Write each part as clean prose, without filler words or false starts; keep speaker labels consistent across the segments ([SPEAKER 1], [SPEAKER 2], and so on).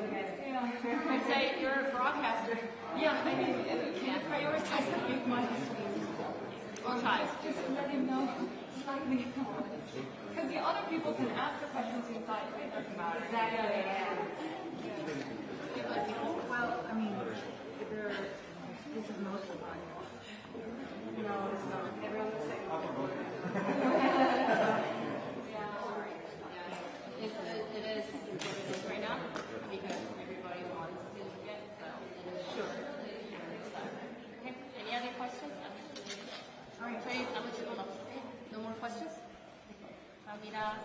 [SPEAKER 1] I'd say you're a broadcaster. Yeah, I mean, can you prioritize the big ones? Or try. Just let him know slightly. Because the other people can ask the questions inside. It doesn't matter. Exactly.
[SPEAKER 2] Well, I mean, this is most of mine.
[SPEAKER 1] No, it's not. Everyone's the same. It is right now because everybody wants to get so sure. Okay. Any other questions? Alright, 저희 남은 질문 없으세요? No more questions? 감사합니다.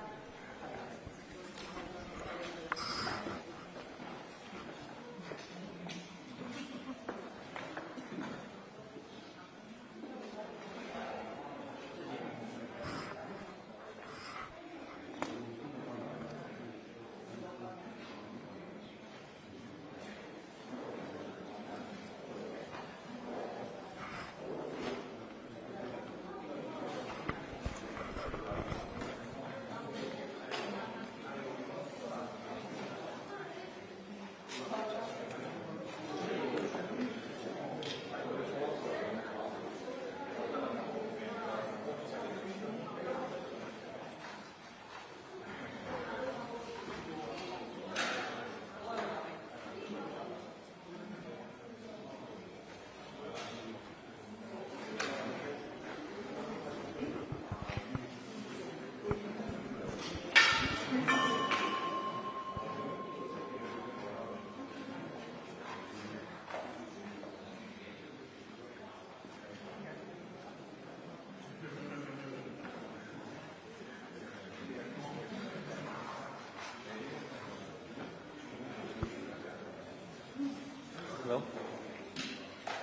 [SPEAKER 3] Hello?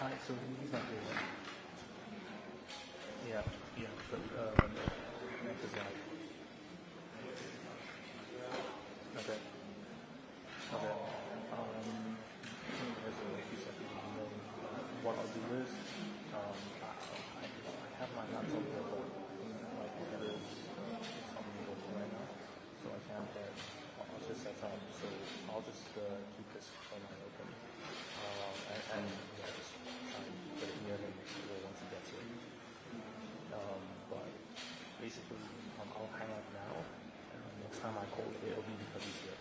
[SPEAKER 3] Hi, so he's not here. Yeah, but next is live. Okay. There's a few seconds to know what I'll do is, I have my laptop here, but like it is, it's not working right now, so I can't, I'll just set up, so I'll just keep this phone line open. And just try and put it near him once he gets here. But basically, I'll hang up now, and next time I call, it'll be because he's here.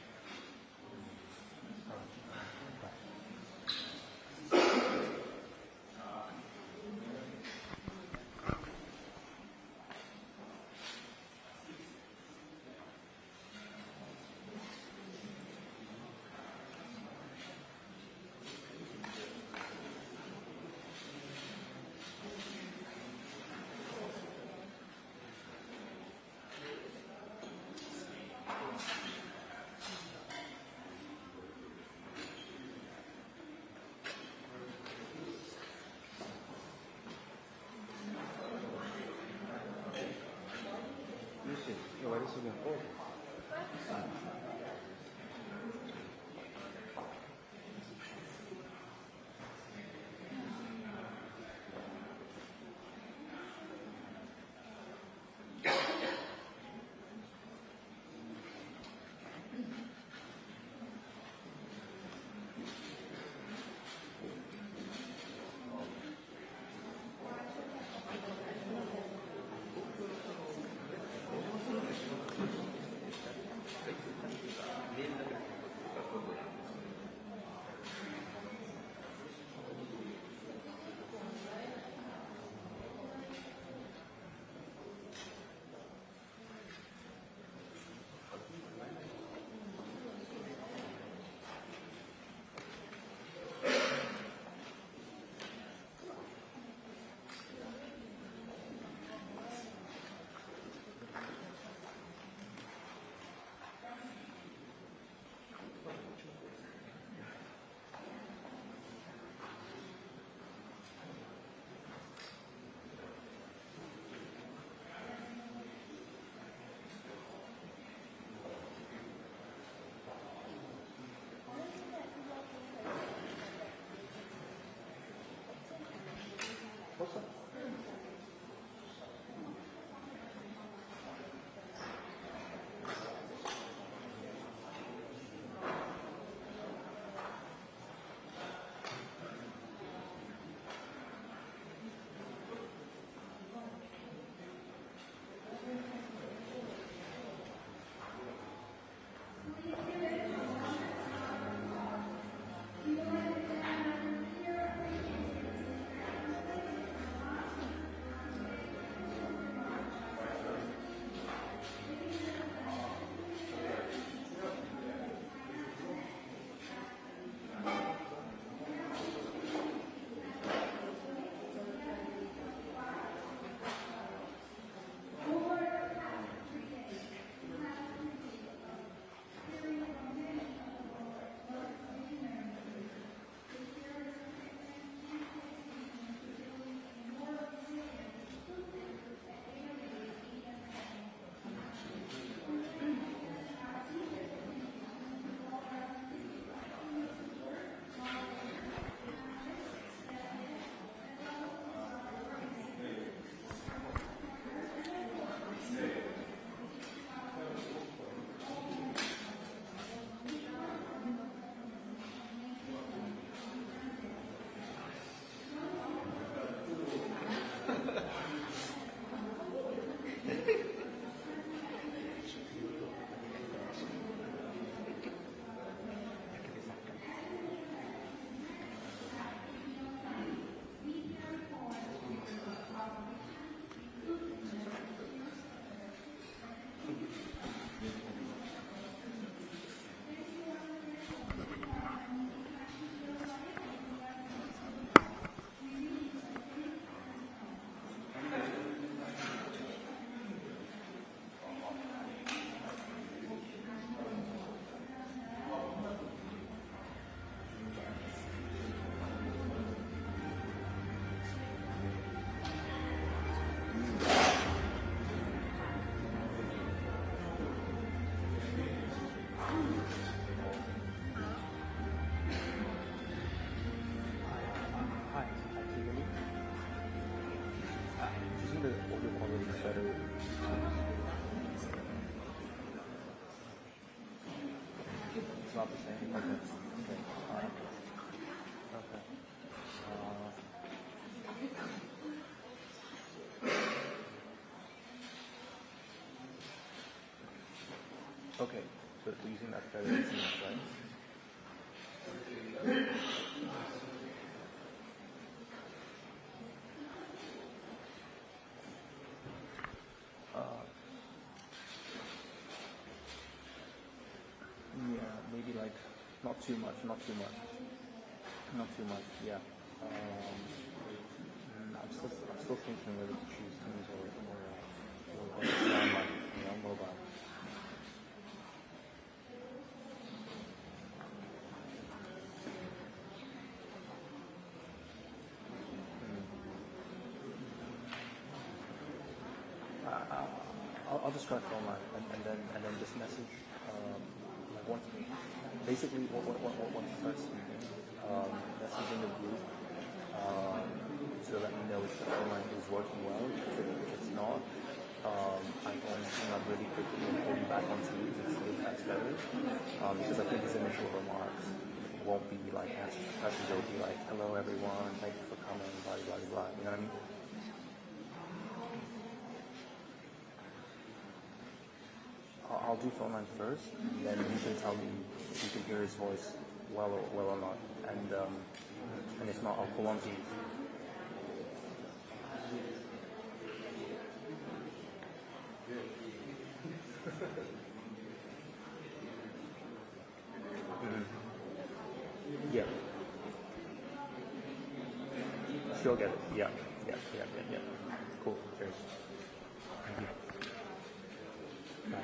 [SPEAKER 3] not the same. Okay. Okay. Okay. Okay. So you think that's better than seeing, right? Yeah, maybe like not too much. Yeah. I'm still thinking whether to choose Teams or online, mobile. I'll just try it online and then just message like once basically once you start speaking, messaging the group to let me know if the online is working well. If it's not, I can hang up really quickly and pull you back on Teams and see if that's better. Because I think his initial remarks won't be like as they'll be like, hello everyone, thank you for coming, blah blah blah. You know what I mean? I'll do phone line first, then you can tell me if you can hear his voice well or not, and if not, I'll pull on Teams. Yeah. She'll get it. Yeah. Cool. Cheers. Thank you. Bye.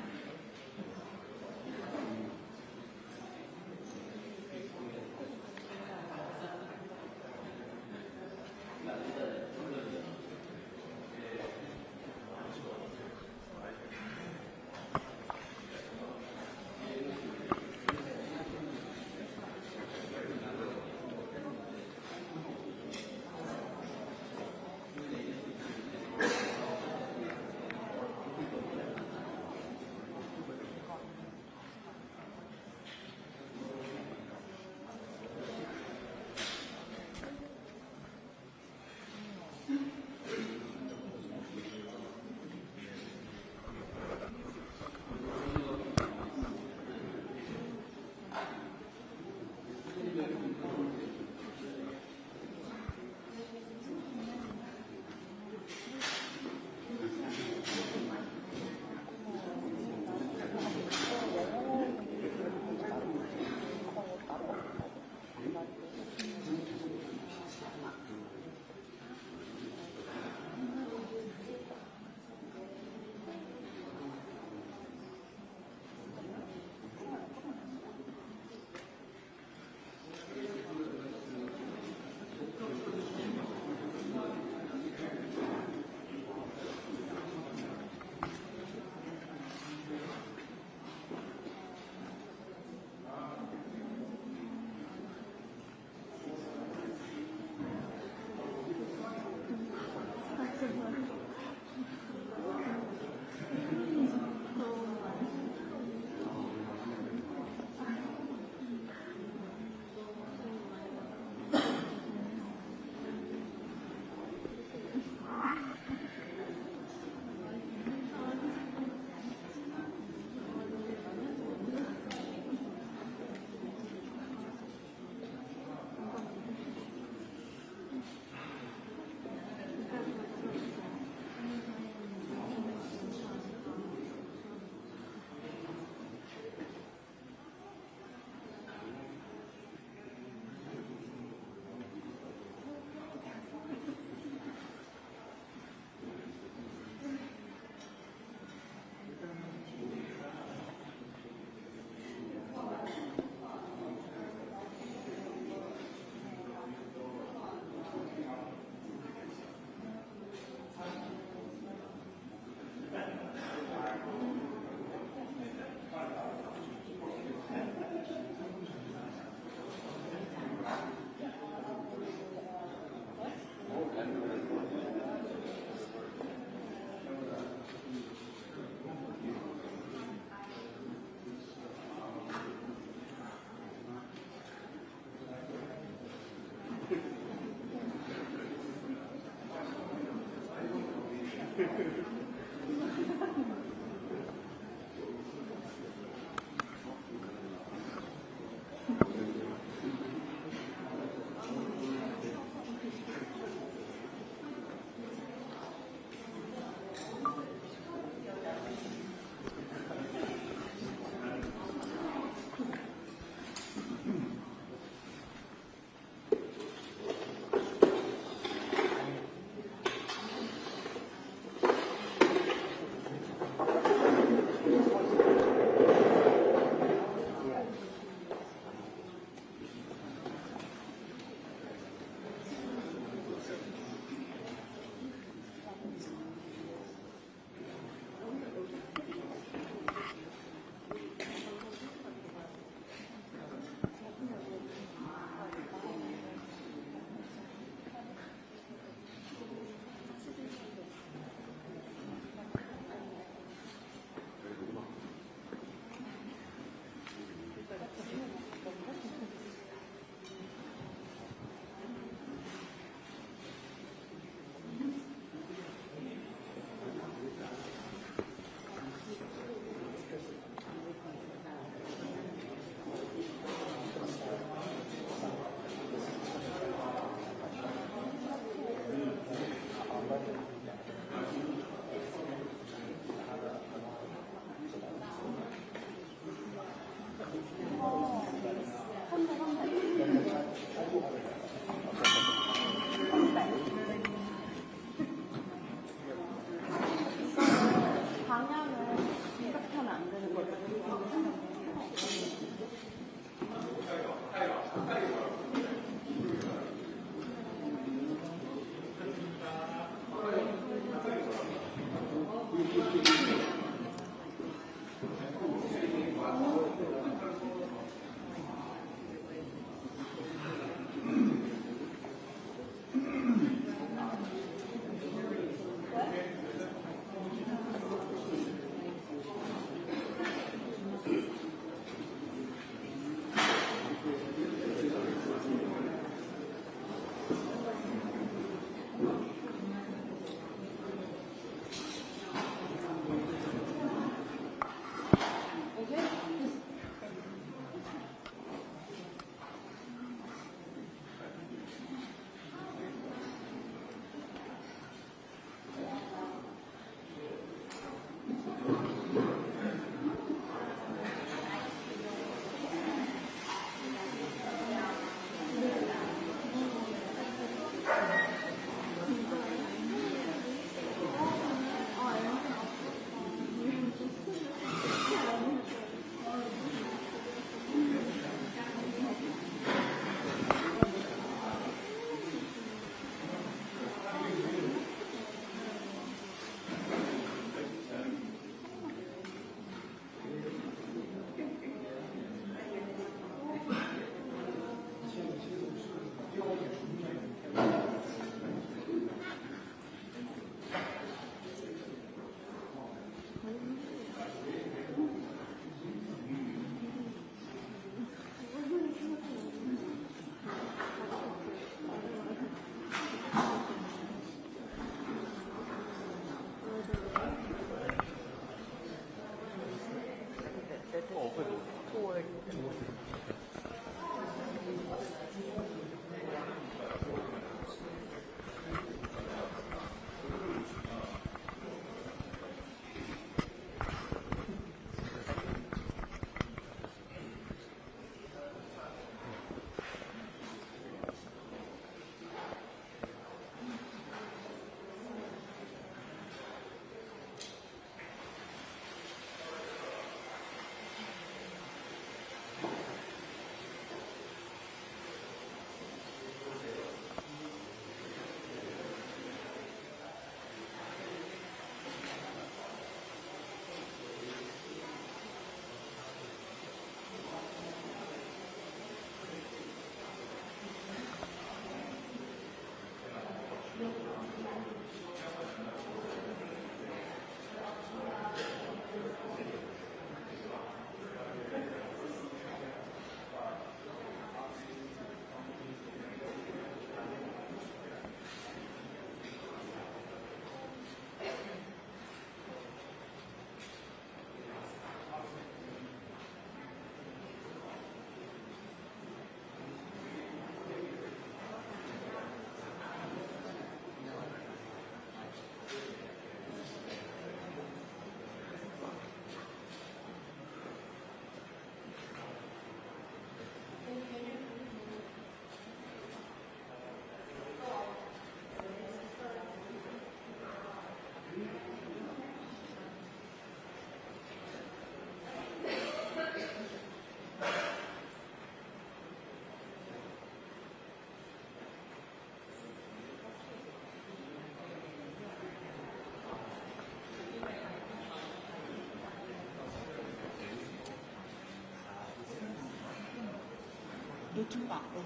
[SPEAKER 2] 노트북 안 보고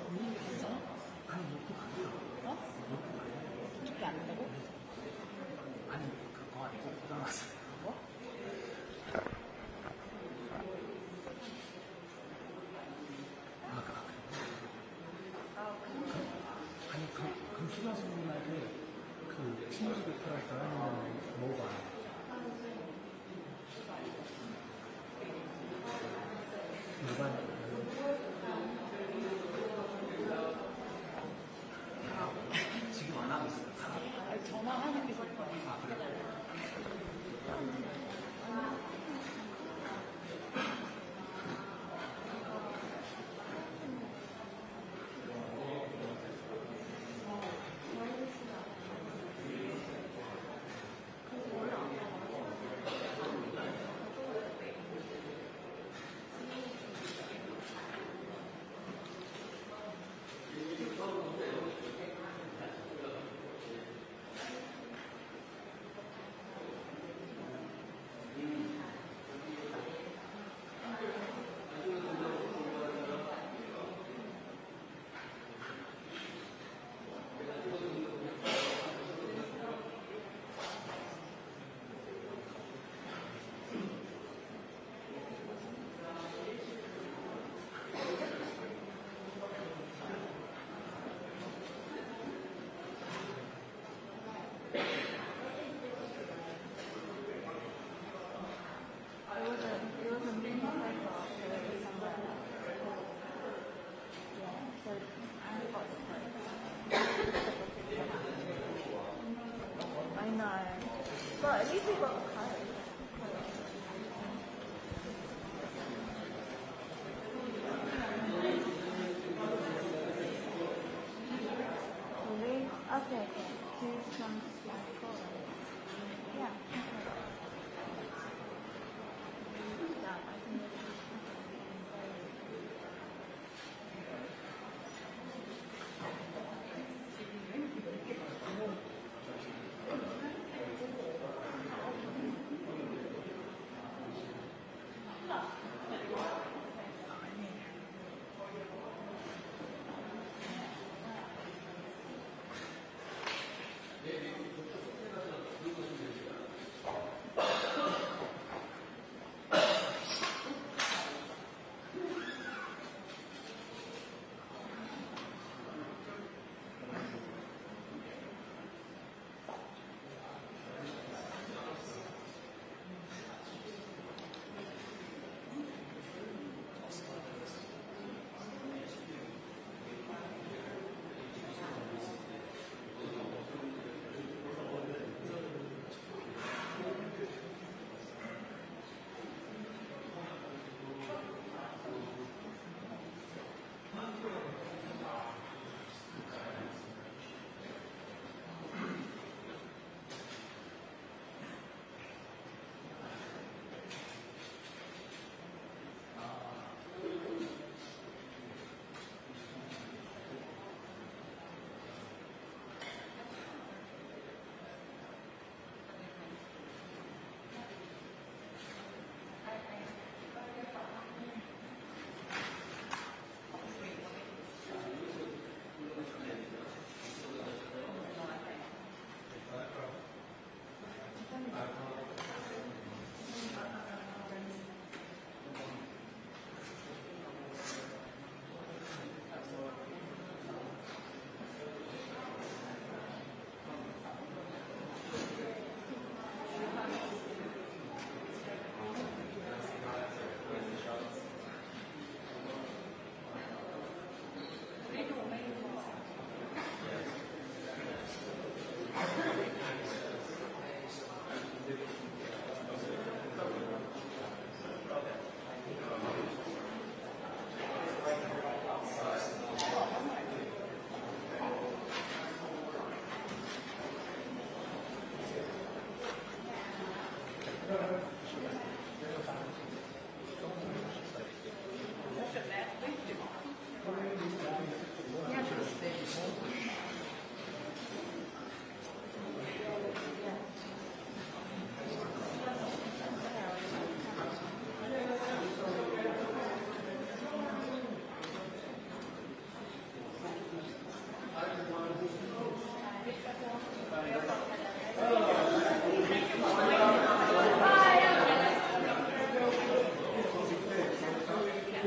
[SPEAKER 2] 있어? 어? 노트북이 안 된다고?
[SPEAKER 4] 아니 그거 아니고 고장났어요.
[SPEAKER 2] 뭐?
[SPEAKER 4] 아니 그럼 수강생분한테 그 친구들 배틀할 때 하는 뭐가 일반 지금 안 하고 있어요.
[SPEAKER 2] 아니, 전화하는 게 좋을 거야.
[SPEAKER 4] 아 그래?
[SPEAKER 2] It was a mini cycle. Yeah, so I got I know. But at least we got a card. Really? Okay. Here's some slide code. Yeah. Yeah, I think it's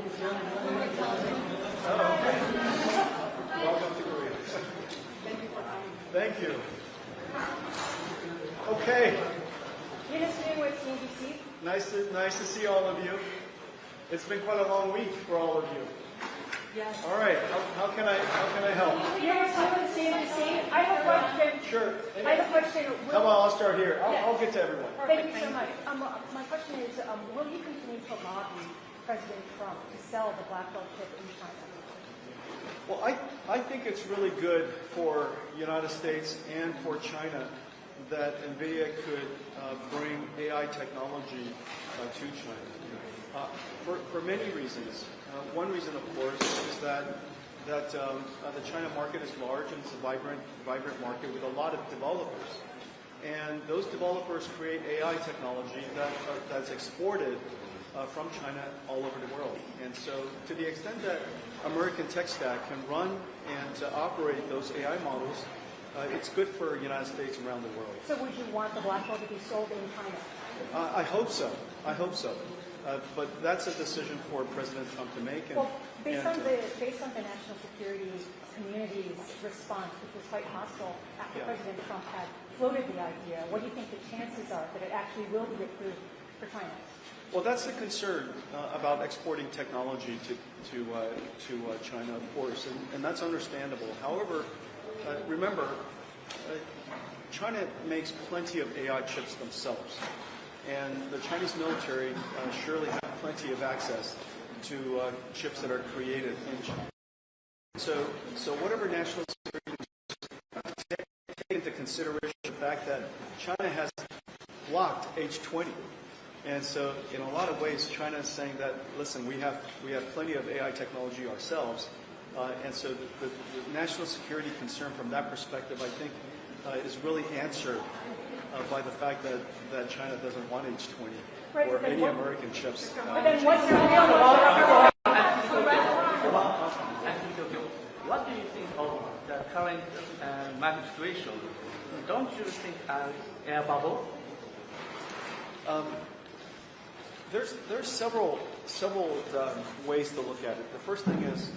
[SPEAKER 5] Welcome to Korea. Thank you. Okay. Nice to see all of you. It's been quite a long week for all of you.
[SPEAKER 2] Yes.
[SPEAKER 5] All right. How can I help?
[SPEAKER 6] I have a question.
[SPEAKER 5] Sure.
[SPEAKER 6] I have a question.
[SPEAKER 5] How about I'll start here. I'll get to everyone.
[SPEAKER 6] Thank you so much. My question is, will you continue to lobby President Trump to sell the Blackwell chip in China?
[SPEAKER 5] Well, I think it's really good for the United States and for China that Nvidia could bring AI technology to China for many reasons. One reason, of course, is that the China market is large and it's a vibrant market with a lot of developers. And those developers create AI technology that's exported from China all over the world. And so to the extent that American tech stack can run and operate those AI models, it's good for the United States around the world.
[SPEAKER 6] So would you want the Blackwell to be sold in China?
[SPEAKER 5] I hope so. But that's a decision for President Trump to make. And,
[SPEAKER 6] well, based on the national security community's response, which was quite hostile after President Trump had floated the idea, what do you think the chances are that it actually will be approved for China?
[SPEAKER 5] Well, that's the concern about exporting technology to China, of course, and that's understandable. However, remember, China makes plenty of AI chips themselves, and the Chinese military surely have plenty of access to chips that are created in China. So whatever national security take into consideration the fact that China has blocked H20. And so, in a lot of ways, China is saying that, listen, we have plenty of AI technology ourselves, and so the national security concern from that perspective, I think, is really answered by the fact that China doesn't want H20 or any American chips.
[SPEAKER 6] But then what's your real
[SPEAKER 7] What do you think of the current market situation? Don't you think an air bubble?
[SPEAKER 5] There's several ways to look at it. The first thing is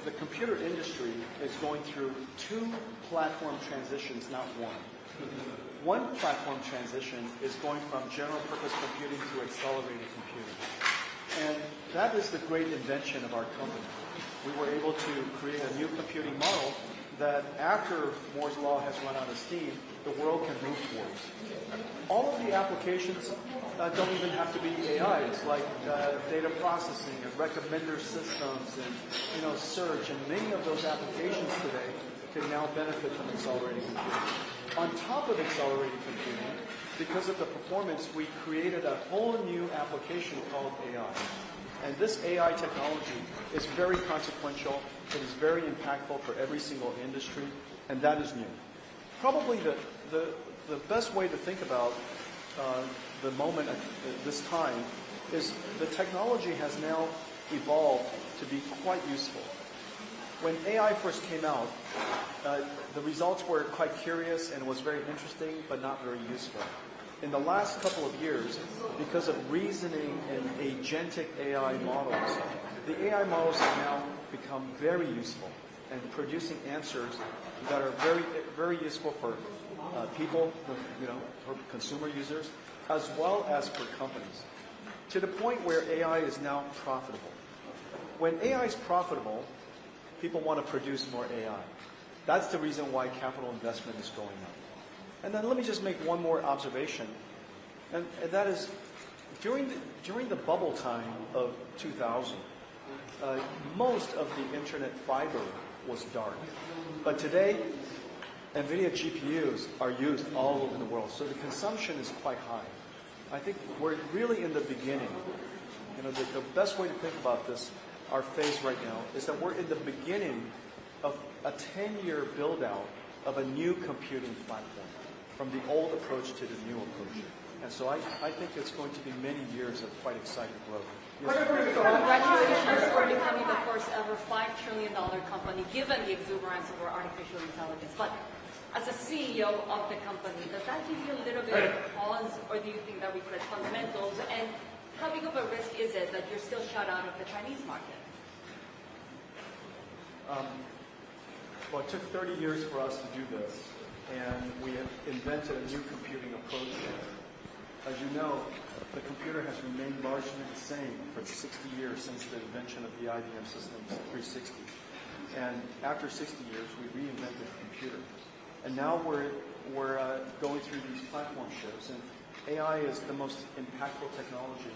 [SPEAKER 5] the computer industry is going through two platform transitions, not one. One platform transition is going from general purpose computing to accelerated computing. And that is the great invention of our company. We were able to create a new computing model that after Moore's Law has run out of steam, the world can move towards. All of the applications don't even have to be AI. It's like data processing and recommender systems and search, and many of those applications today can now benefit from accelerated computing. On top of accelerated computing, because of the performance, we created a whole new application called AI. And this AI technology is very consequential. It is very impactful for every single industry, and that is new. Probably the best way to think about the moment at this time is the technology has now evolved to be quite useful. When AI first came out, the results were quite curious and was very interesting, but not very useful. In the last couple of years, because of reasoning and agentic AI models, the AI models have now become very useful and producing answers that are very, very useful for people, for consumer users, as well as for companies, to the point where AI is now profitable. When AI is profitable, people want to produce more AI. That's the reason why capital investment is going up. And then let me just make one more observation, and that is, during the bubble time of 2000, most of the internet fiber was dark. But today, Nvidia GPUs are used all over the world, so the consumption is quite high. I think we're really in the beginning. The best way to think about this, our phase right now, is that we're in the beginning of a 10-year build-out of a new computing platform, from the old approach to the new approach. And so I think it's going to be many years of quite exciting growth. Yes.
[SPEAKER 1] Congratulations for becoming the first ever $5 trillion company, given the exuberance of our artificial intelligence. But as a CEO of the company, does that give you a little bit of pause, or do you think that reflects fundamentals? And how big of a risk is it that you're still shut out of the Chinese market?
[SPEAKER 5] Well, it took 30 years for us to do this, and we have invented a new computing approach. As you know, the computer has remained largely the same for 60 years since the invention of the IBM Systems 360. And after 60 years, we reinvented the computer. And now we're going through these platform shifts, and AI is the most impactful technology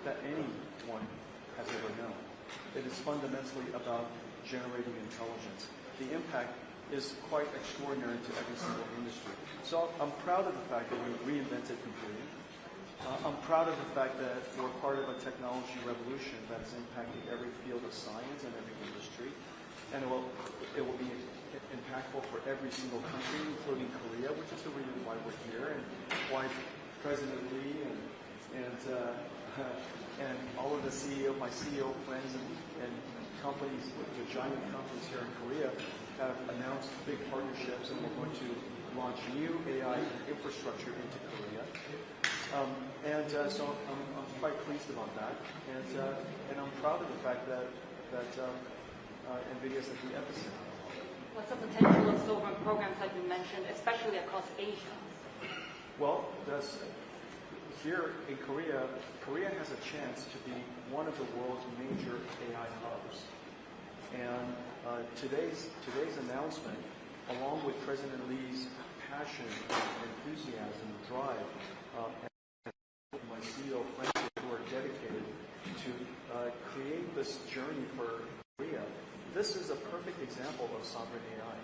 [SPEAKER 5] that anyone has ever known. It is fundamentally about generating intelligence. The impact is quite extraordinary to every single industry. So I'm proud of the fact that we reinvented computing. I'm proud of the fact that we're part of a technology revolution that is impacting every field of science and every industry. And it will be impactful for every single country, including Korea, which is the reason why we're here, and why President Lee and all of the my CEO friends and companies, the giant companies here in Korea, have announced big partnerships, and we're going to launch new AI infrastructure into Korea. So I'm quite pleased about that, and I'm proud of the fact that Nvidia is at the epicenter.
[SPEAKER 1] What's the potential of sovereign programs that you mentioned, especially across Asia?
[SPEAKER 5] Well, here in Korea, Korea has a chance to be one of the world's major AI hubs. And today's announcement, along with President Lee's passion, enthusiasm, drive, and my CEO friends who are dedicated to create this journey for Korea, this is a perfect example of sovereign AI.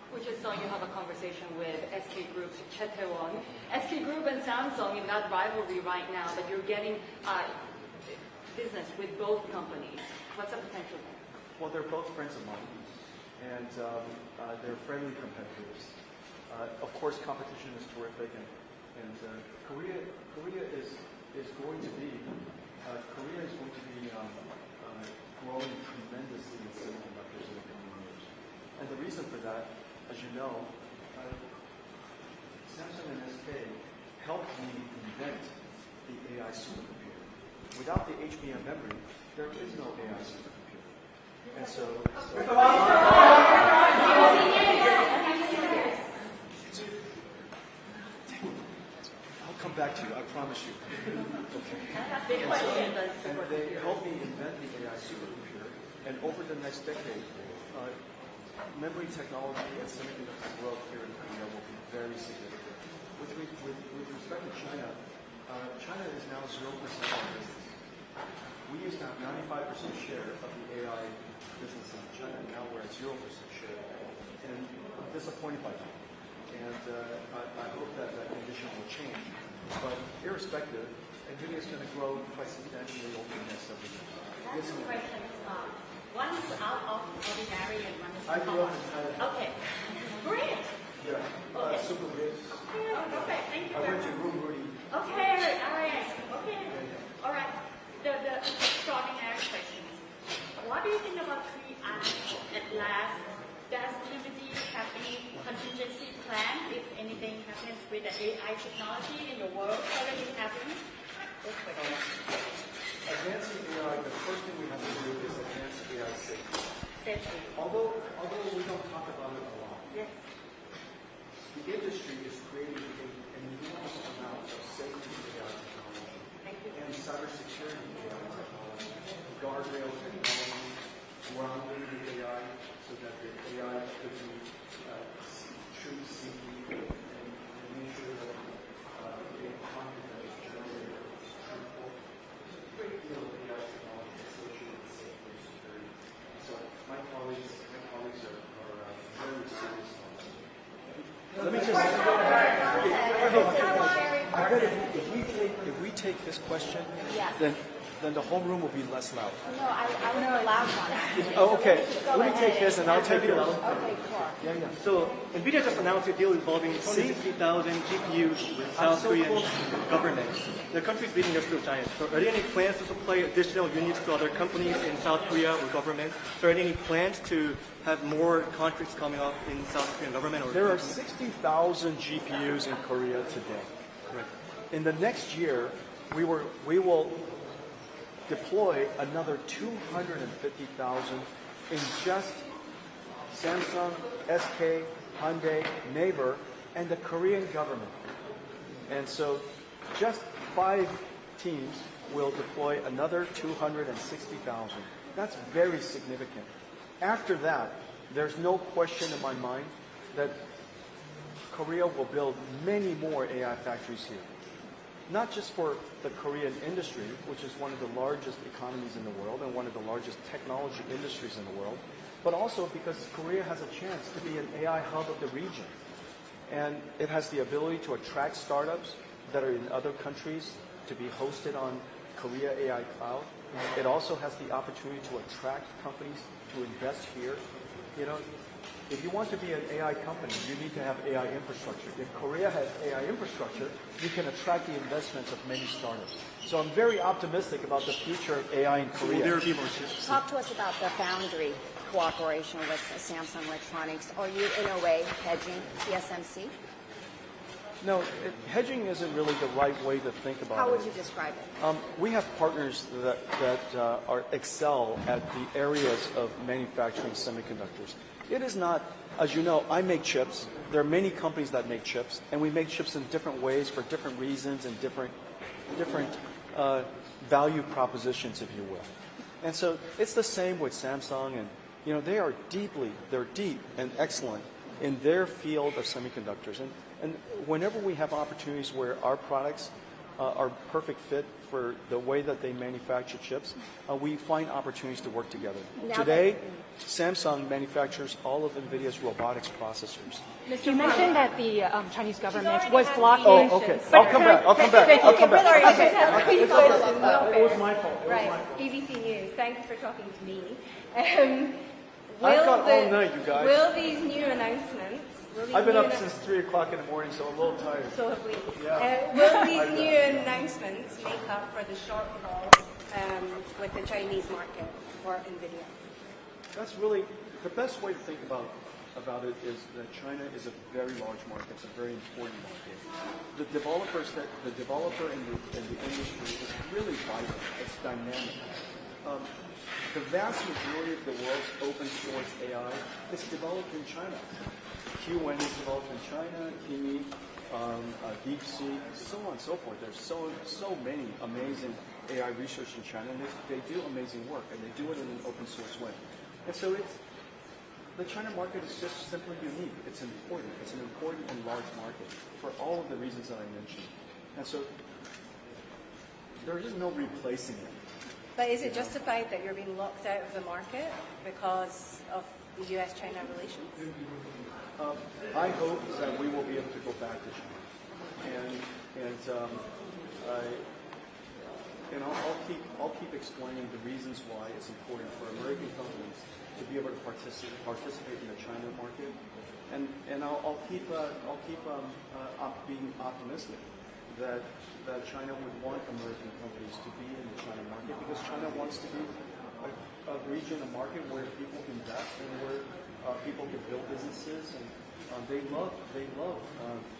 [SPEAKER 1] We just saw you have a conversation with SK Group's Che Tae-won. SK Group and Samsung in that rivalry right now, but you're getting business with both companies. What's the potential there?
[SPEAKER 5] Well, they're both friends of mine, and they're friendly competitors. Of course, competition is terrific, and Korea is going to be growing tremendously in semiconductors in the coming years. And the reason for that, as you know, Samsung and SK helped me invent the AI supercomputer. Without the HBM memory, there is no AI supercomputer. And so I'll come back to you, I promise you. Okay. And they helped me invent the AI supercomputer, and over the next decade, memory technology and semiconductor growth here in Korea will be very significant. With respect to China, China is now 0% of our business. We used to have 95% share of the AI business in China, and now we're at 0% share. And I'm disappointed by that. And I hope that condition will change. But irrespective, Nvidia is going to grow quite substantially over the next several years.
[SPEAKER 8] That's the question. One is out of ordinary and one is
[SPEAKER 5] I grew up in
[SPEAKER 8] common.
[SPEAKER 5] Canada.
[SPEAKER 8] Okay. Great.
[SPEAKER 5] Yeah.
[SPEAKER 8] Okay.
[SPEAKER 5] Super rich.
[SPEAKER 8] Okay, perfect. Thank you
[SPEAKER 5] I
[SPEAKER 8] very
[SPEAKER 5] went to
[SPEAKER 8] much.
[SPEAKER 5] Rudy.
[SPEAKER 8] Okay, all right. Okay. All right. The extraordinary question is, what do you think about 3I at last? Does Nvidia have any contingency plan if anything happens with the AI technology in the world currently happening?
[SPEAKER 5] Advancing AI, the first thing we have to do is advance AI safety.
[SPEAKER 8] Safety.
[SPEAKER 5] Although we don't talk about it a lot,
[SPEAKER 8] Yes.
[SPEAKER 5] the industry is creating an enormous amount of safety AI technology.
[SPEAKER 8] Thank you.
[SPEAKER 5] And cybersecurity AI technology, guardrail technology, grounding the AI so that the AI could be true seeking and make sure that the content that is generated is truthful. Great deal of AI technology associated with safety and security. So my colleagues are very serious on this. Let me just. If we take this question,
[SPEAKER 8] Yes.
[SPEAKER 5] then the whole room will be less loud.
[SPEAKER 8] No, I want a loud one. Actually.
[SPEAKER 5] Oh, okay.
[SPEAKER 8] Go
[SPEAKER 5] Let me
[SPEAKER 8] ahead.
[SPEAKER 5] take this and I'll take yours.
[SPEAKER 8] Okay, sure.
[SPEAKER 5] Yeah.
[SPEAKER 9] So NVIDIA just announced a deal involving 260,000 GPUs with South Korean government. The country is leading industrial giants. So are there any plans to supply additional units to other companies in South Korea or government? So are there any plans to have more contracts coming up in South Korean government? Or
[SPEAKER 5] There are 60,000 GPUs in Korea today.
[SPEAKER 9] Correct.
[SPEAKER 5] In the next year, we will deploy another 250,000 in just Samsung, SK, Hyundai, Naver, and the Korean government. And so just 5 teams will deploy another 260,000. That's very significant. After that, there's no question in my mind that Korea will build many more AI factories here. Not just for the Korean industry, which is one of the largest economies in the world and one of the largest technology industries in the world, but also because Korea has a chance to be an AI hub of the region. And it has the ability to attract startups that are in other countries to be hosted on Korea AI Cloud. It also has the opportunity to attract companies to invest here. You know, if you want to be an AI company, you need to have AI infrastructure. If Korea has AI infrastructure, you can attract the investments of many startups. So I'm very optimistic about the future of AI in Korea.
[SPEAKER 9] Will there be more chips?
[SPEAKER 10] Talk to us about the foundry cooperation with Samsung Electronics. Are you, in a way, hedging TSMC?
[SPEAKER 5] No, hedging isn't really the right way to think about it.
[SPEAKER 10] How would you describe it?
[SPEAKER 5] We have partners that excel at the areas of manufacturing semiconductors. It is not, as you know, I make chips. There are many companies that make chips, and we make chips in different ways for different reasons and different value propositions, if you will. And so it's the same with Samsung, and you know they're deep and excellent in their field of semiconductors. And whenever we have opportunities where our products are perfect fit for the way that they manufacture chips, we find opportunities to work together. Today, Samsung manufactures all of Nvidia's robotics processors.
[SPEAKER 6] You mentioned that the Chinese government was blocking.
[SPEAKER 5] Oh, okay. I'll come back.
[SPEAKER 11] It was
[SPEAKER 2] my fault.
[SPEAKER 11] Right. ABC News. Thanks for talking to me.
[SPEAKER 5] I've got all night, you guys.
[SPEAKER 11] Will these new announcements?
[SPEAKER 5] I've been up since 3 o'clock in the morning, so I'm a little tired.
[SPEAKER 11] So have we.
[SPEAKER 5] Yeah.
[SPEAKER 11] Will these new announcements make up for the shortfall with the Chinese market for Nvidia?
[SPEAKER 5] That's really the best way to think about it is that China is a very large market. It's a very important market. The developer in the industry is really vibrant. It's dynamic. The vast majority of the world's open source AI is developed in China. QN is developed in China, Kimi, DeepSeek, so on and so forth. There's so many amazing AI research in China, and they do amazing work, and they do it in an open source way. And so the China market is just simply unique. It's important. It's an important and large market for all of the reasons that I mentioned. And so there is no replacing it.
[SPEAKER 11] But is it justified that you're being locked out of the market because of the U.S.-China relations?
[SPEAKER 5] I hope that we will be able to go back to China, and I'll keep explaining the reasons why it's important for American companies to be able to participate in the China market, and I'll keep being optimistic that China would want American companies to be in the China market because China wants to be a region, a market where people can invest and where people can build businesses, and they love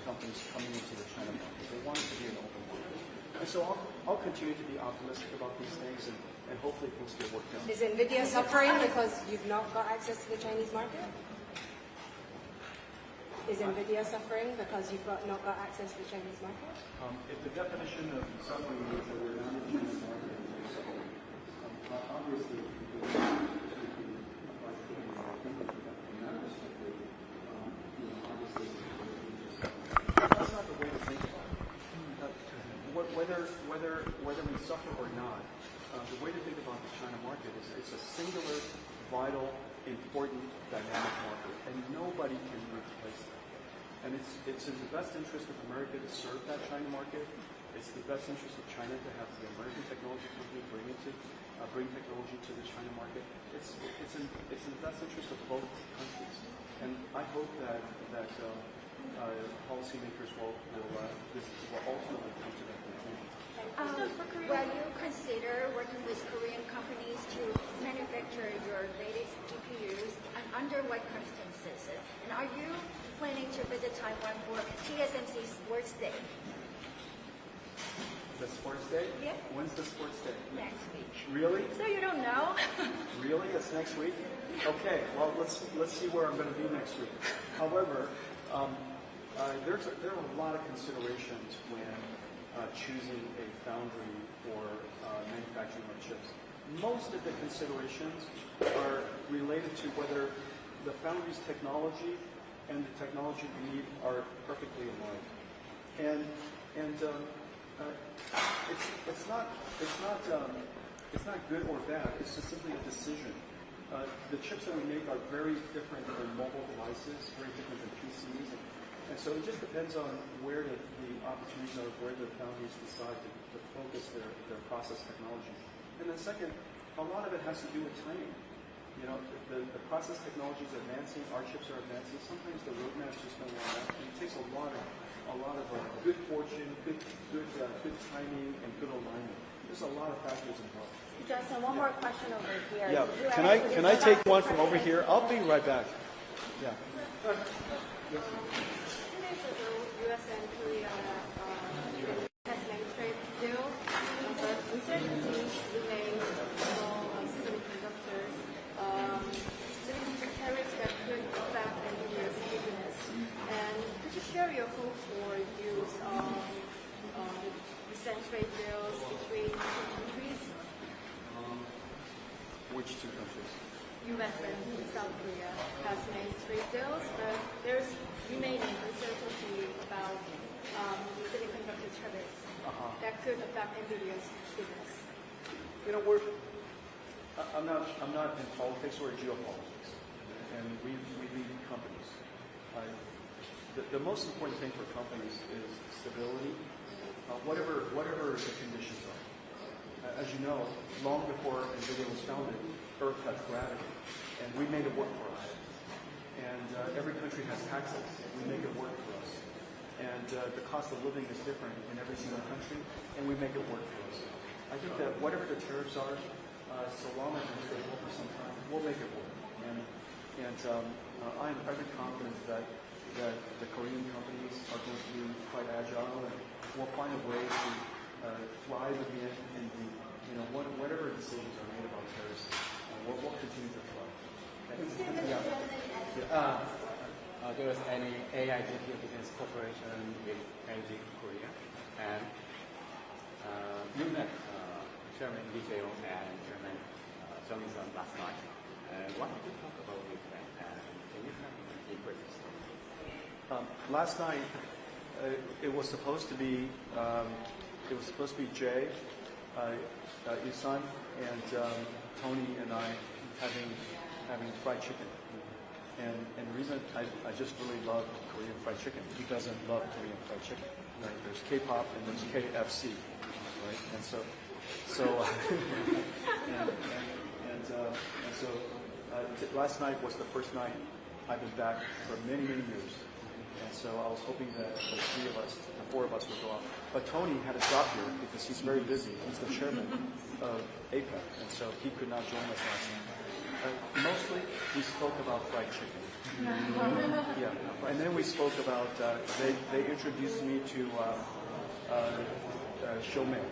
[SPEAKER 5] companies coming into the China market. They want it to be an open market. And so I'll continue to be optimistic about these things, and hopefully things get worked out.
[SPEAKER 11] Is Nvidia suffering because you've not got access to the Chinese market? Is Nvidia suffering because you've not got access to the Chinese market?
[SPEAKER 5] If the definition of suffering means that we're not in the Chinese market, obviously, that's not the way to think about it. Whether we suffer or not, the way to think about the China market is it's a singular, vital, important, dynamic market, and nobody can replace it. And it's in the best interest of America to serve that China market. It's the best interest of China to have the American technology company bring technology to the China market. It's in the best interest of both countries. And I hope that policymakers will ultimately come to that conclusion.
[SPEAKER 10] Will you consider working with Korean companies to manufacture your latest GPUs, and under what circumstances? And are you planning to visit Taiwan for TSMC Sports Day?
[SPEAKER 5] The Sports Day?
[SPEAKER 10] Yeah.
[SPEAKER 5] When's the Sports Day?
[SPEAKER 10] Next week.
[SPEAKER 5] Really?
[SPEAKER 10] So you don't know?
[SPEAKER 5] Really? That's next week? Okay, well, let's see where I'm going to be next week. However, there are a lot of considerations when choosing a foundry for manufacturing our chips. Most of the considerations are related to whether the foundry's technology and the technology we need are perfectly aligned. And it's not good or bad. It's just simply a decision. The chips that we make are very different than mobile devices, very different than PCs, and so it just depends on where the opportunities are, where the foundries decide to focus their process technology. And then second, a lot of it has to do with timing. You know, the process technology is advancing, our chips are advancing. Sometimes the roadmaps just don't line up, and it takes a lot of good fortune, good timing, and good alignment. There's a lot of factors involved.
[SPEAKER 11] Justin, one more question over here.
[SPEAKER 5] Yeah. Can I take one from over here? I'll be right back. Yeah.
[SPEAKER 11] Yes. 2 days ago, U.S. and Korea has made trade deal, but uncertainties remain on semiconductors. Semiconductor tariffs that could affect Nvidia's business. And could you share your hopes or views on recent trade deals between two countries?
[SPEAKER 5] Which two countries?
[SPEAKER 11] U.S. and South Korea has made trade deals, but there's remaining uncertainty about semiconductor tariffs that could affect Nvidia's business.
[SPEAKER 5] You know, I'm not in politics or geopolitics, and we lead companies. The most important thing for companies is stability, whatever the conditions are. As you know, long before Nvidia was founded, Earth has gravity, and we made it work for us. And every country has taxes. We make it work for us. And the cost of living is different in every single country, and we make it work for us. I think that whatever the tariffs are, so long as it's going to work for some time, we'll make it work. And I am very confident that the Korean companies are going to be quite agile, and we'll find a way to thrive again in the, whatever decisions are made about tariffs, we'll continue to thrive.
[SPEAKER 12] There was any AI GPU business cooperation with LG Korea, and you met Chairman Lee Jae-yong and Chairman Jensen last night. What did you talk about with them? And can you tell me the impressions?
[SPEAKER 5] Last night, it was supposed to be Jay, Isan, and Tony and I having fried chicken. And the reason I just really love Korean fried chicken. Who doesn't love Korean fried chicken? Right? There's K-pop and there's KFC, right? And so last night was the first night I've been back for many years. And so I was hoping that the four of us would go off. But Tony had to drop here because he's very busy. He's the chairman of APEC, and so he could not join us last night. Mostly, we spoke about fried chicken. Yeah, and then we spoke about, they introduced me to Shomei.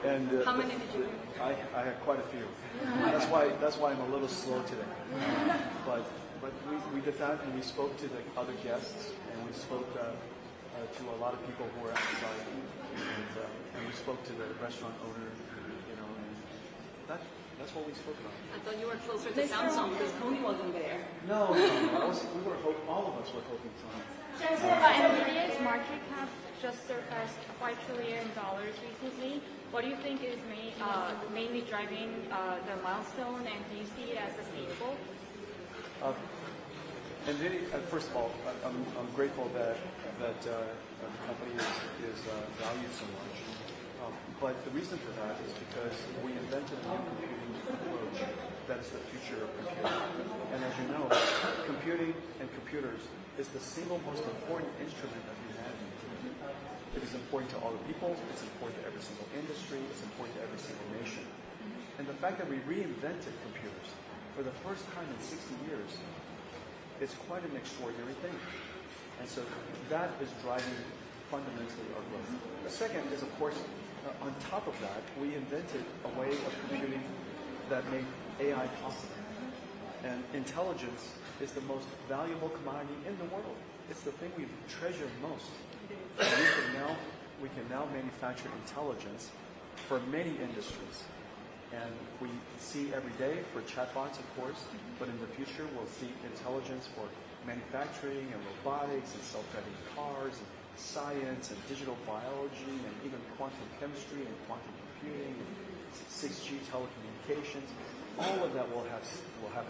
[SPEAKER 5] And
[SPEAKER 1] how many did you?
[SPEAKER 5] I had quite a few. That's why I'm a little slow today. But we did that, and we spoke to the other guests, and we spoke to a lot of people who were outside, and we spoke to the restaurant owner, and that's what we spoke about.
[SPEAKER 1] I thought you were closer to Samsung because Tony wasn't there.
[SPEAKER 5] No. All of us were hoping Tony.
[SPEAKER 13] Nvidia's market cap just surpassed $5 trillion recently. What do you think is mainly driving the milestone, and do you see it as sustainable?
[SPEAKER 5] Nvidia, first of all, I'm grateful that the company is valued so much. But the reason for that is because we invented a new computing approach that is the future of computing. And as you know, computing and computers is the single most important instrument of humanity. It is important to all the people, it's important to every single industry, it's important to every single nation. And the fact that we reinvented computers for the first time in 60 years is quite an extraordinary thing. And so that is driving fundamentally our growth. The second is, of course, on top of that, we invented a way of computing that made AI possible. And intelligence is the most valuable commodity in the world. It's the thing we treasure most. And we can now manufacture intelligence for many industries. And we see every day for chatbots, of course, but in the future we'll see intelligence for manufacturing and robotics and self-driving cars and science and digital biology and even quantum chemistry and quantum computing and 6G telecommunications. All of that will have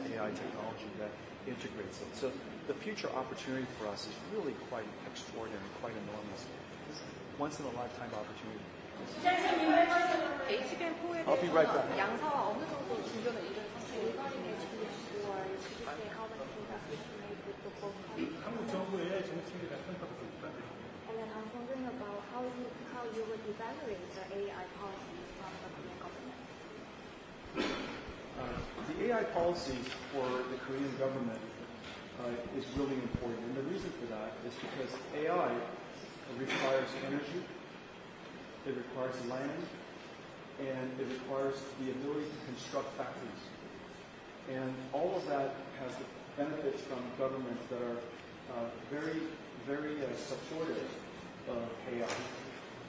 [SPEAKER 5] AI technology that integrates it. So the future opportunity for us is really quite extraordinary, quite enormous. It's once in a lifetime opportunity. I'll be right back.
[SPEAKER 11] 양사와 어느 정도 진전을 이룬 상태인지 how much investment you made with the book.
[SPEAKER 4] 한국 정부 AI 정책에 대한 평가도 좀 부탁드립니다.
[SPEAKER 11] And then I'm wondering about how you would evaluate the AI policies from the Korean government.
[SPEAKER 5] The AI policy for the Korean government is really important. And the reason for that is because AI requires energy, it requires land, and it requires the ability to construct factories. And all of that has benefits from governments that are very, very supportive of AI.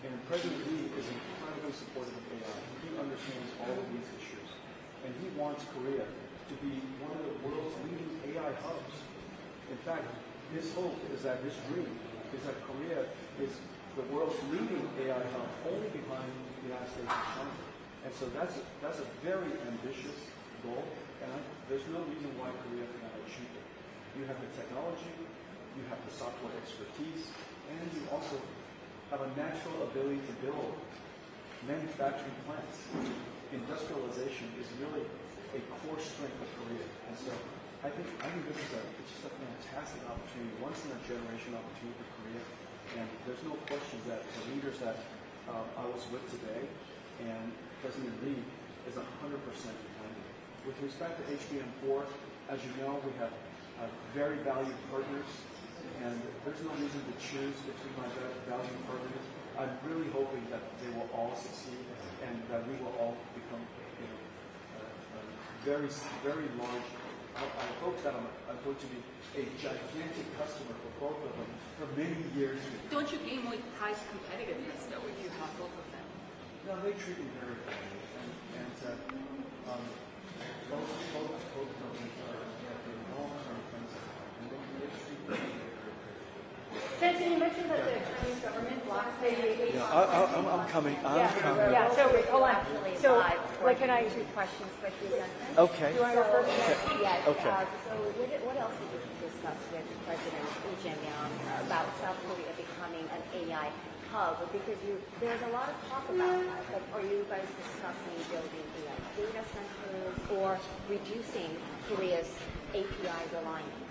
[SPEAKER 5] And President Lee is incredibly supportive of AI. He understands all of these issues. And he wants Korea to be one of the world's leading AI hubs. In fact, his hope is that his dream is that Korea is the world's leading AI hub, only behind the United States and China. And so that's a very ambitious goal, and there's no reason why Korea cannot achieve it. You have the technology, you have the software expertise, and you also have a natural ability to build manufacturing plants. Industrialization is really a core strength of Korea. And so I think this is just a fantastic opportunity, once in a generation opportunity for Korea. And there's no question that the leaders that I was with today and President Lee is 100% behind it. With respect to HBM4, as you know, we have very valued partners, and there's no reason to choose between my valued partners. I'm really hoping that they will all succeed and that we will all become very, very large. I hope that I'm going to be a gigantic customer for both of them for many years.
[SPEAKER 1] Don't you gain more price competitiveness though if you have both of them?
[SPEAKER 5] No, they treat me very fairly, and both companies are long-term friends, and they treat me very fairly.
[SPEAKER 6] Jensen, you mentioned that the Chinese government blocks the
[SPEAKER 5] Yeah, I'm coming.
[SPEAKER 6] Yeah, so hold on. So, can I ask two questions quickly, Jensen?
[SPEAKER 5] Okay.
[SPEAKER 6] Do you want to go first?
[SPEAKER 11] Yes.
[SPEAKER 5] Okay.
[SPEAKER 11] So what else did you discuss with President Lee Jae-myung about South Korea becoming an AI hub? Because there's a lot of talk about that. But are you guys discussing building AI data centers or reducing Korea's API reliance?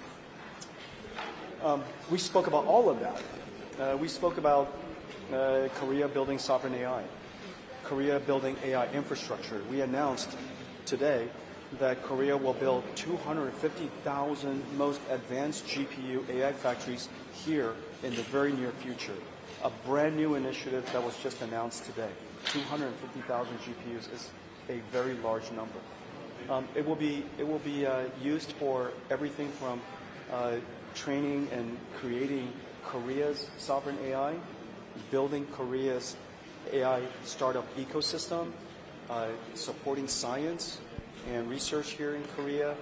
[SPEAKER 5] We spoke about all of that. We spoke about Korea building sovereign AI, Korea building AI infrastructure. We announced today that Korea will build 250,000 most advanced GPU AI factories here in the very near future. A brand new initiative that was just announced today. 250,000 GPUs is a very large number. It will be used for everything from training and creating Korea's sovereign AI, building Korea's AI startup ecosystem, supporting science and research here in Korea,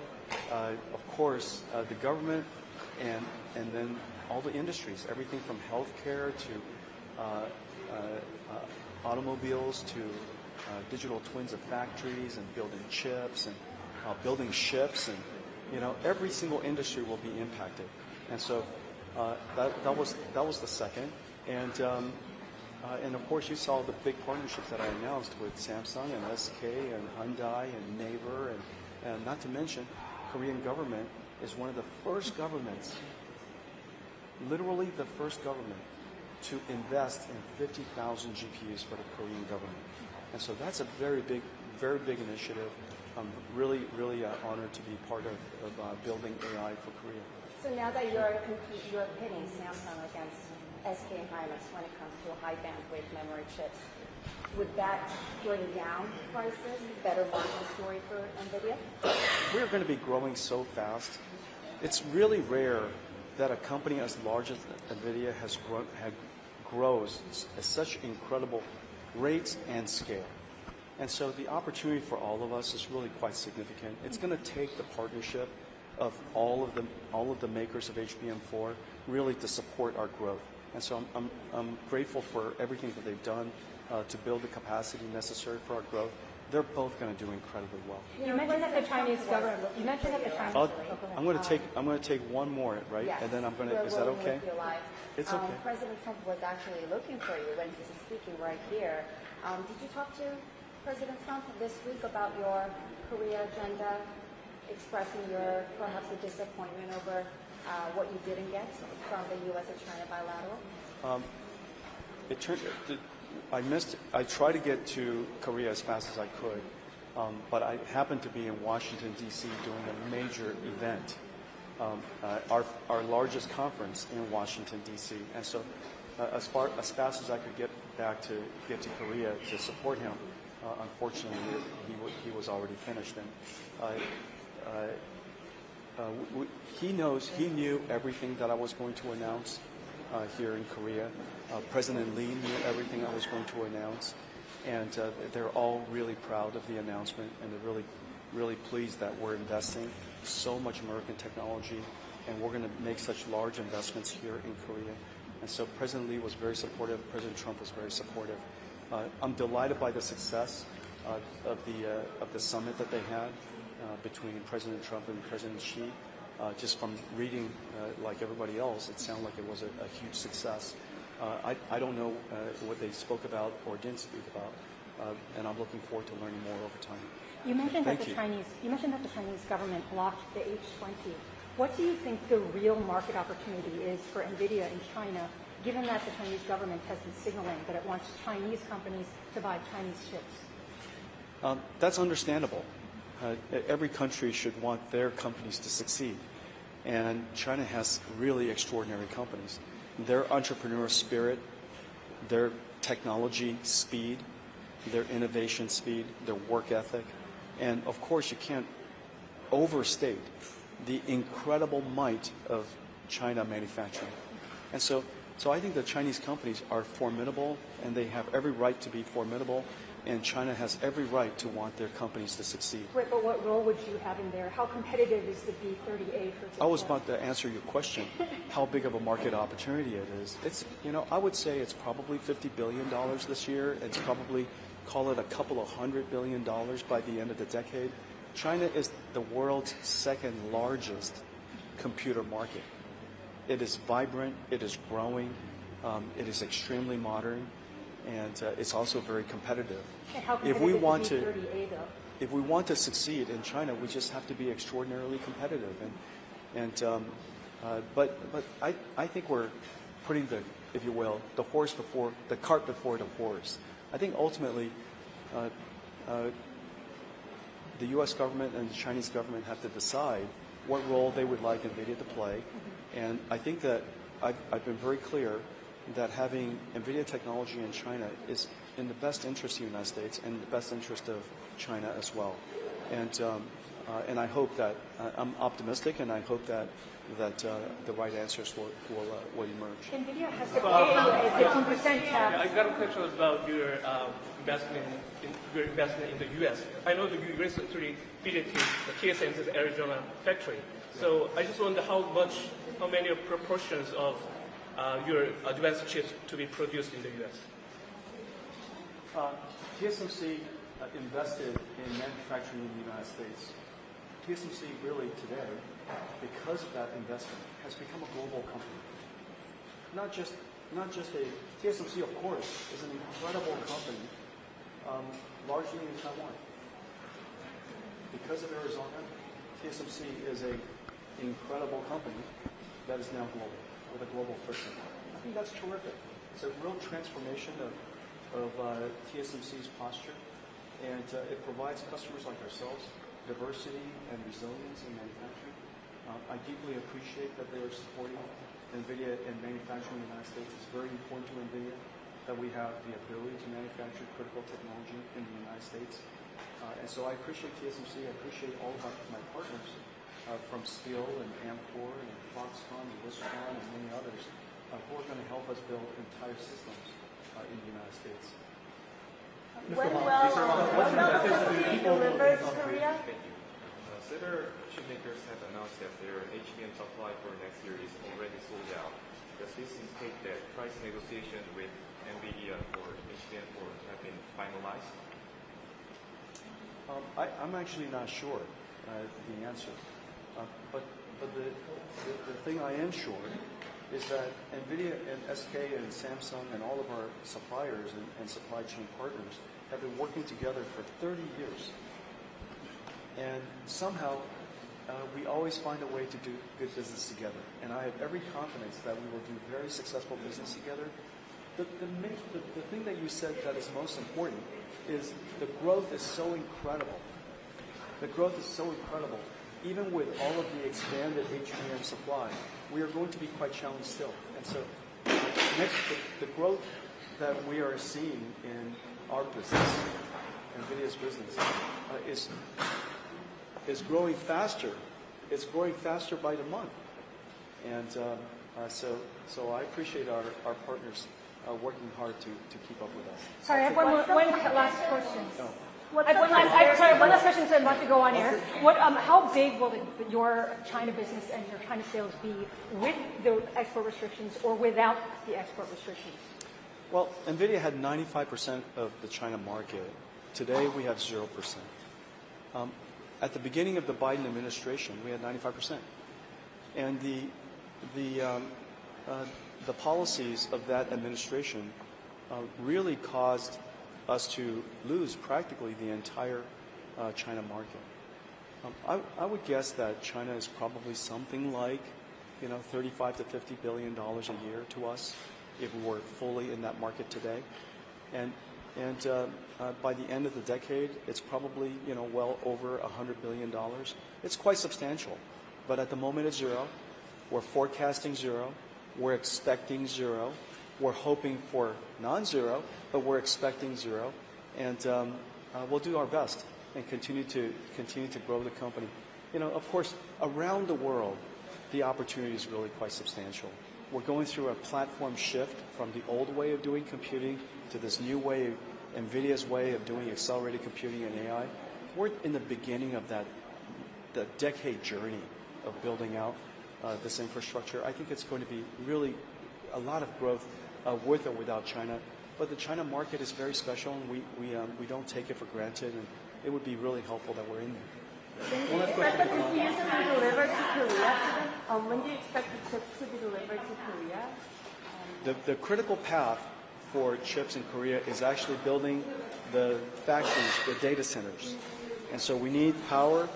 [SPEAKER 5] of course, the government, and then all the industries, everything from healthcare to automobiles to digital twins of factories and building chips and building ships, and every single industry will be impacted. And so that was the second, and of course you saw the big partnerships that I announced with Samsung and SK and Hyundai and Naver, and not to mention, Korean government is one of the first governments, literally the first government, to invest in 50,000 GPUs for the Korean government. And so that's a very big initiative. I'm really honored to be part of building AI for Korea.
[SPEAKER 11] So now that you're pitting Samsung against
[SPEAKER 6] SK Hynix when it comes to high bandwidth memory chips. Would that bring down prices, better margin story for Nvidia?
[SPEAKER 5] We're going to be growing so fast. It's really rare that a company as large as Nvidia grows at such incredible rates and scale. And so the opportunity for all of us is really quite significant. It's going to take the partnership of all of the makers of HBM4 really to support our growth. And so I'm grateful for everything that they've done to build the capacity necessary for our growth. They're both going to do incredibly well.
[SPEAKER 6] You mentioned that the Chinese government. You mentioned that the Chinese.
[SPEAKER 5] I'm going to take one more, right?
[SPEAKER 6] Yes.
[SPEAKER 5] And then I'm going to. Is that okay? It's okay.
[SPEAKER 14] President Trump was actually looking for you when he was speaking right here. Did you talk to President Trump this week about your Korea agenda, expressing your perhaps a disappointment over what you didn't get from the U.S. and China bilateral?
[SPEAKER 5] I tried to get to Korea as fast as I could, but I happened to be in Washington, D.C. doing a major event, our largest conference in Washington, D.C. And so as fast as I could get to Korea to support him, unfortunately, he was already finished. And he knew everything that I was going to announce here in Korea. President Lee knew everything I was going to announce, and they're all really proud of the announcement, and they're really, really pleased that we're investing so much American technology, and we're going to make such large investments here in Korea. And so President Lee was very supportive. President Trump was very supportive. I'm delighted by the success of the summit that they had between President Trump and President Xi. Just from reading, like everybody else, it sounded like it was a huge success. I don't know what they spoke about or didn't speak about, and I'm looking forward to learning more over time.
[SPEAKER 6] You mentioned that the Chinese government blocked the H20. What do you think the real market opportunity is for Nvidia in China, given that the Chinese government has been signaling that it wants Chinese companies to buy Chinese chips?
[SPEAKER 5] That's understandable. Every country should want their companies to succeed. And China has really extraordinary companies. Their entrepreneur spirit, their technology speed, their innovation speed, their work ethic. And of course, you can't overstate the incredible might of China manufacturing. And so I think the Chinese companies are formidable, and they have every right to be formidable. And China has every right to want their companies to succeed.
[SPEAKER 6] Right, but what role would you have in there? How competitive is the B30A, for example?
[SPEAKER 5] I was about to answer your question, how big of a market opportunity it is. It's, I would say it's probably $50 billion this year. It's probably, call it a couple of $100 billion by the end of the decade. China is the world's second largest computer market. It is vibrant, it is growing, it is extremely modern, and it's also very competitive. If we want to succeed in China, we just have to be extraordinarily competitive. But I think we're putting the, if you will, the cart before the horse. I think ultimately, the U.S. government and the Chinese government have to decide what role they would like NVIDIA to play. And I think that I've been very clear that having NVIDIA technology in China is in the best interest of the United States and the best interest of China as well. And I hope that, I'm optimistic, and I hope that the right answers will emerge.
[SPEAKER 6] NVIDIA has to pay a 15% tax.
[SPEAKER 15] I got a question about your investment in the U.S. I know that you recently visited TSMC's Arizona factory. So I just wonder how many proportions of your advanced chips to be produced in the U.S.
[SPEAKER 5] TSMC invested in manufacturing in the United States. TSMC really today, because of that investment, has become a global company. Not just TSMC, of course, is an incredible company, largely in Taiwan. Because of Arizona, TSMC is an incredible company that is now global, with a global footprint. I think that's terrific. It's a real transformation of TSMC's posture, and it provides customers like ourselves diversity and resilience in manufacturing. I deeply appreciate that they are supporting Nvidia in manufacturing in the United States. It's very important to Nvidia that we have the ability to manufacture critical technology in the United States. And so I appreciate TSMC. I appreciate all of my partners from Steel and Amkor and Foxconn and Wistron and many others who are going to help us build entire systems in the United States.
[SPEAKER 14] When will the deliver to Korea?
[SPEAKER 16] Thank you. Several chip makers have announced that their HBM supply for next year is already sold out. Does this indicate that price negotiations with Nvidia for HBM4 have been finalized?
[SPEAKER 5] I'm actually not sure the answer. But the thing I am sure is that Nvidia and SK and Samsung and all of our suppliers and supply chain partners have been working together for 30 years. And somehow, we always find a way to do good business together. And I have every confidence that we will do very successful business together. The thing that you said that is most important is the growth is so incredible. The growth is so incredible. Even with all of the expanded HBM supply, we are going to be quite challenged still. And so the growth that we are seeing in our business, NVIDIA's business, is growing faster. It's growing faster by the month. And so I appreciate our partners working hard to keep up with us.
[SPEAKER 6] Sorry, I have one last question.
[SPEAKER 5] No.
[SPEAKER 6] One last question, so I'm about to go on air. How big will your China business and your China sales be with the export restrictions or without the export restrictions?
[SPEAKER 5] Well, NVIDIA had 95% of the China market. Today, we have 0%. At the beginning of the Biden administration, we had 95%. And the policies of that administration really caused us to lose practically the entire China market. I would guess that China is probably something like, $35 to $50 billion a year to us if we were fully in that market today. And by the end of the decade, it's probably, well over $100 billion. It's quite substantial. But at the moment, it's zero. We're forecasting zero. We're expecting zero. We're hoping for non-zero, but we're expecting zero. And we'll do our best and continue to grow the company. Of course, around the world, the opportunity is really quite substantial. We're going through a platform shift from the old way of doing computing to this new way, NVIDIA's way of doing accelerated computing and AI. We're in the beginning of the decade journey of building out this infrastructure. I think it's going to be really a lot of growth with or without China. But the China market is very special, and we don't take it for granted, and it would be really helpful that we're in there.
[SPEAKER 14] When do you expect the GPUs to be delivered to Korea? When do you expect the chips to be delivered to Korea?
[SPEAKER 5] The critical path for chips in Korea is actually building the factories, the data centers. And so we need power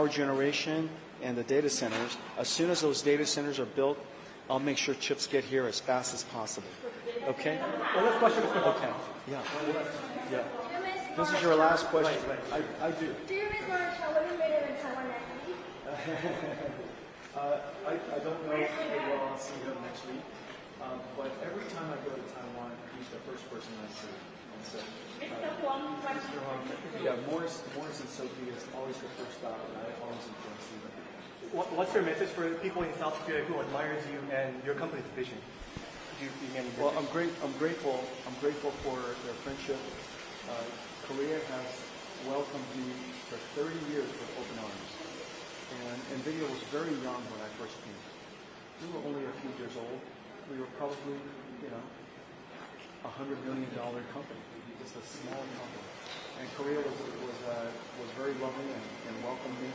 [SPEAKER 5] generation, and the data centers. As soon as those data centers are built, I'll make sure chips get here as fast as possible. Okay?
[SPEAKER 9] Well, last question.
[SPEAKER 5] Okay. Yeah. Yeah. This is your last question. I do.
[SPEAKER 10] Do you miss what you made in Taiwan next week?
[SPEAKER 5] I don't know if I'll see him next week. But every time I go to Taiwan, he's the first person I see. And so,
[SPEAKER 8] Mr. Huang,
[SPEAKER 5] yeah, Morris and Sophie is always the first stop, and I always enjoy seeing them.
[SPEAKER 9] What's your message for people in South Korea who admires you and your company's vision?
[SPEAKER 5] Well, I'm grateful for their friendship. Korea has welcomed me for 30 years with open arms. And NVIDIA was very young when I first came. We were only a few years old. We were probably, $100 million company, just a small company. And Korea was very loving and welcomed me.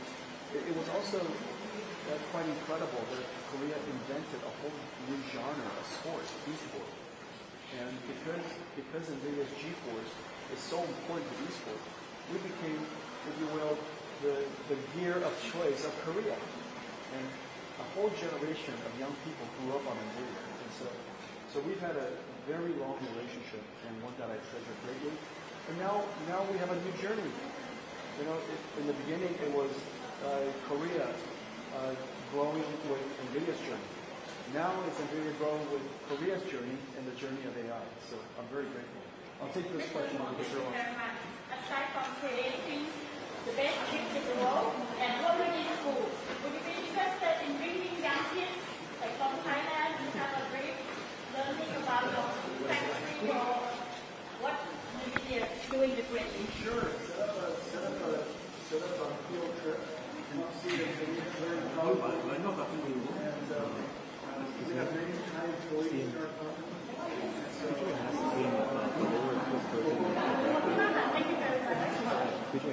[SPEAKER 5] It was also quite incredible that Korea invented a whole new genre of sports, esports. And because NVIDIA's GeForce is so important to esports, we became, if you will, the gear of choice of Korea. And a whole generation of young people grew up on NVIDIA. And so we've had a very long relationship, and one that I treasure greatly. And now we have a new journey. In the beginning, it was Korea growing with Nvidia's journey. Now it's Nvidia growing with Korea's journey and the journey of AI. So I'm very grateful. I'll take this question over the girl.
[SPEAKER 8] Aside from creating the best chips in the world and already in school, would you be interested in bringing young kids like from Thailand to have a great learning about your factory or what Nvidia is doing differently?
[SPEAKER 5] Sure. Set up a field trip. And see if they learn how to we have many Thai employees in our company.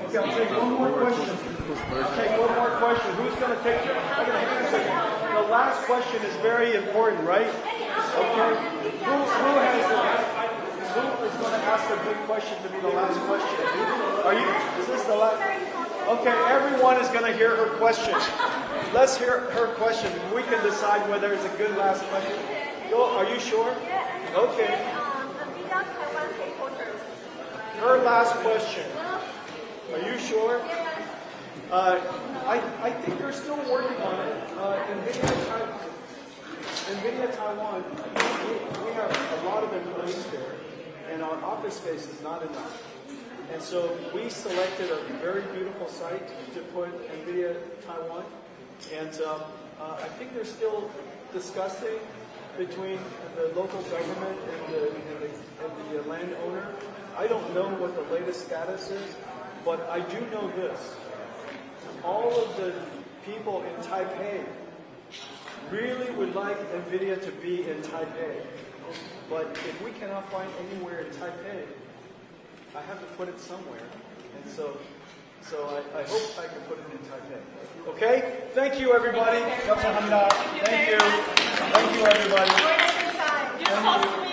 [SPEAKER 5] Okay, I'll take one more question. Who's going to take it? The last question is very important, right? Okay. Who is going to ask a good question to be the last question? Is this the last? Okay, everyone is going to hear her question. Let's hear her question. We can decide whether it's a good last question. Are you sure? Okay. Her last question. Are you sure? I think they're still working on it. Nvidia Taiwan, we have a lot of employees there, and our office space is not enough. And so we selected a very beautiful site to put Nvidia Taiwan. And I think they're still discussing between the local government and the landowner. I don't know what the latest status is, but I do know this. All of the people in Taipei really would like Nvidia to be in Taipei. But if we cannot find anywhere in Taipei, I have to put it somewhere. And so I hope I can put it in Taipei. Okay? Thank you, everybody. Thank you. Thank you, everybody. Thank you.